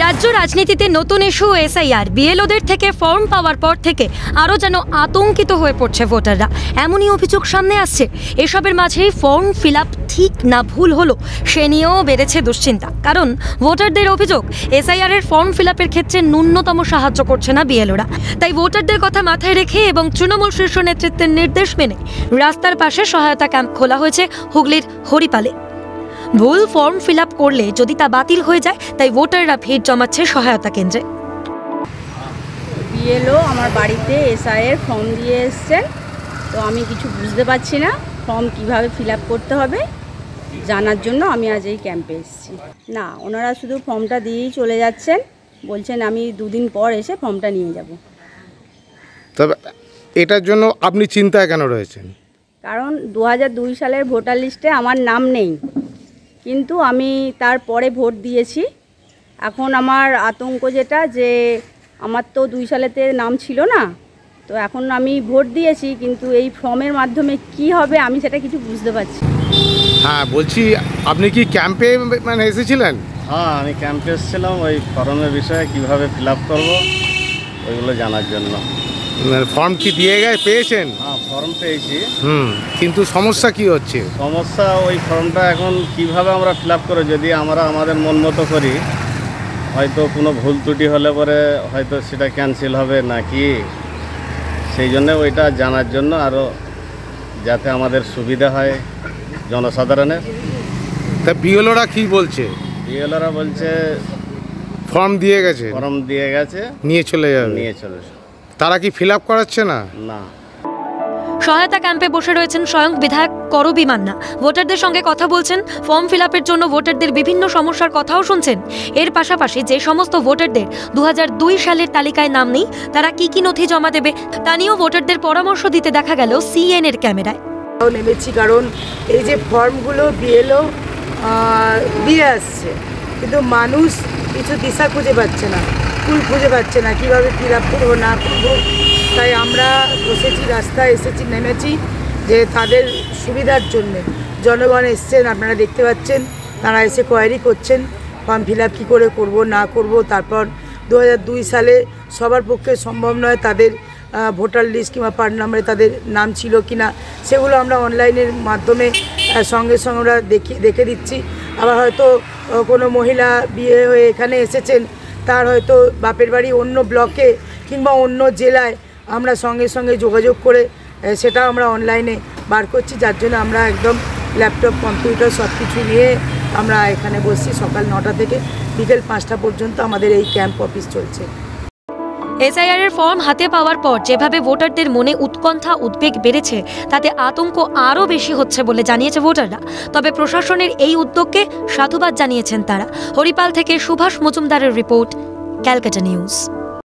রাজ্য রাজনীতিতে নতুন ইস্যু এসআইআর। বিএলওদের থেকে ফর্ম পাওয়ার পর থেকে আরও যেন আতঙ্কিত হয়ে পড়ছে ভোটাররা, এমনই অভিযোগ সামনে আসছে। এসবের মাঝেই ফর্ম ফিল আপ ঠিক না ভুল হলো সে নিয়েও বেড়েছে দুশ্চিন্তা। কারণ ভোটারদের অভিযোগ, এসআইআরের ফর্ম ফিল আপের ক্ষেত্রে ন্যূনতম সাহায্য করছে না বিএলওরা। তাই ভোটারদের কথা মাথায় রেখে এবং তৃণমূল শীর্ষ নেতৃত্বের নির্দেশ মেনে রাস্তার পাশে সহায়তা ক্যাম্প খোলা হয়েছে হুগলির হরিপালে। ভুল ফর্ম ফিল আপ করলে যদি তা বাতিল হয়ে যায়, তাই ভোটাররা ভিড় জমাচ্ছে সহায়তা কেন্দ্রে। বিএলও আমার বাড়িতে এসআইয়ের ফর্ম দিয়ে এসছেন, তো আমি কিছু বুঝতে পারছি না ফর্ম কিভাবে ফিল আপ করতে হবে জানার জন্য আমি আজ এই ক্যাম্পে এসেছি। না, ওনারা শুধু ফর্মটা দিয়েই চলে যাচ্ছেন, বলছেন আমি দুদিন পর এসে ফর্মটা নিয়ে যাব। তবে এটার জন্য আপনি চিন্তায় কেন রয়েছেন? কারণ 2002 সালের ভোটার লিস্টে আমার নাম নেই, কিন্তু আমি তারপরে ভোট দিয়েছি। এখন আমার আতঙ্ক যেটা, যে আমার তো 2 সালেতে নাম ছিল না, তো এখন আমি ভোট দিয়েছি, কিন্তু এই ফর্মের মাধ্যমে কি হবে আমি সেটা কিছু বুঝতে পারছি। হ্যাঁ, বলছি আপনি কি ক্যাম্পে এসেছিলেন? হ্যাঁ, আমি ক্যাম্পে এসেছিলাম ওই ফর্মের বিষয়ে কিভাবে ফিল আপ করবো ওইগুলো জানার জন্য। ফর্ম কি দিয়ে পেয়েছেন? হ্যাঁ, ফর্ম পেয়েছি। কিন্তু সমস্যা কি হচ্ছে? সমস্যা ওই ফর্মটা এখন কিভাবে আমরা ফিল আপ করবো, যদি আমরা আমাদের মন মতো করি, হয়তো কোনো ভুল ত্রুটি হলে পরে হয়তো সেটা ক্যান্সেল হবে নাকি, সেই জন্য ওইটা জানার জন্য, আরও যাতে আমাদের সুবিধা হয় জনসাধারণের। তা বিএলওরা কি বলছে? বিএলওরা বলছে ফর্ম দিয়ে গেছে, নিয়ে চলে যাবে। তারা কি ফিল আপ করাচ্ছে না? না। সহায়তা ক্যাম্পে বসে রয়েছেন স্বয়ং বিধায়ক করবী মান্না। ভোটারদের সঙ্গে কথা বলছেন, ফর্ম ফিল আপের জন্য ভোটারদের বিভিন্ন সমস্যার কথাও শুনছেন। এর পাশাপাশি যে সমস্ত ভোটারদের 2002 সালের তালিকায় নাম নেই, তারা কি কি নথি জমা দেবে তা নিয়েও ভোটারদের পরামর্শ দিতে দেখা গেল সিএন এর ক্যামেরায়। নেমেছি কারণ এই যে ফর্মগুলো বিএলও দিয়ে আসছে, কিন্তু মানুষ কিছু দিশা খুঁজে পাচ্ছে না, কুল খুঁজে পাচ্ছে না কীভাবে ফিল আপ করবো না করবো। তাই আমরা বসেছি, রাস্তায় নেমেছি যে তাদের সুবিধার জন্যে। জনগণ এসছেন, আপনারা দেখতে পাচ্ছেন, তারা এসে কোয়ারি করছেন ফর্ম ফিল আপ কী করে করবো না করবো। তারপর 2002 সালে সবার পক্ষে সম্ভব নয় তাদের ভোটার লিস্ট কিংবা পার্ট নাম্বারে তাদের নাম ছিল কি না, সেগুলো আমরা অনলাইনের মাধ্যমে সঙ্গে সঙ্গে আমরা দেখে দিচ্ছি। আবার হয়তো কোনো মহিলা বিয়ে হয়ে এখানে এসেছেন, তার হয়তো বাপের বাড়ি অন্য ব্লকে কিংবা অন্য জেলায়, আমরা সঙ্গে সঙ্গে যোগাযোগ করে সেটা আমরা অনলাইনে বার করছি। যার জন্য আমরা একদম ল্যাপটপ, কম্পিউটার সব কিছু নিয়ে আমরা এখানে বসছি। সকাল 9টা থেকে বিকেল 5টা পর্যন্ত আমাদের এই ক্যাম্প অফিস চলছে। এসআইআর এর ফর্ম হাতে পাওয়ার পর যেভাবে ভোটারদের মনে উৎকণ্ঠা উদ্বেগ বেড়েছে, তাতে আতঙ্ক আরও বেশি হচ্ছে বলে জানিয়েছে ভোটাররা। তবে প্রশাসনের এই উদ্যোগকে সাধুবাদ জানিয়েছেন তারা। হরিপাল থেকে সুভাষ মজুমদারের রিপোর্ট, ক্যালকাটা নিউজ।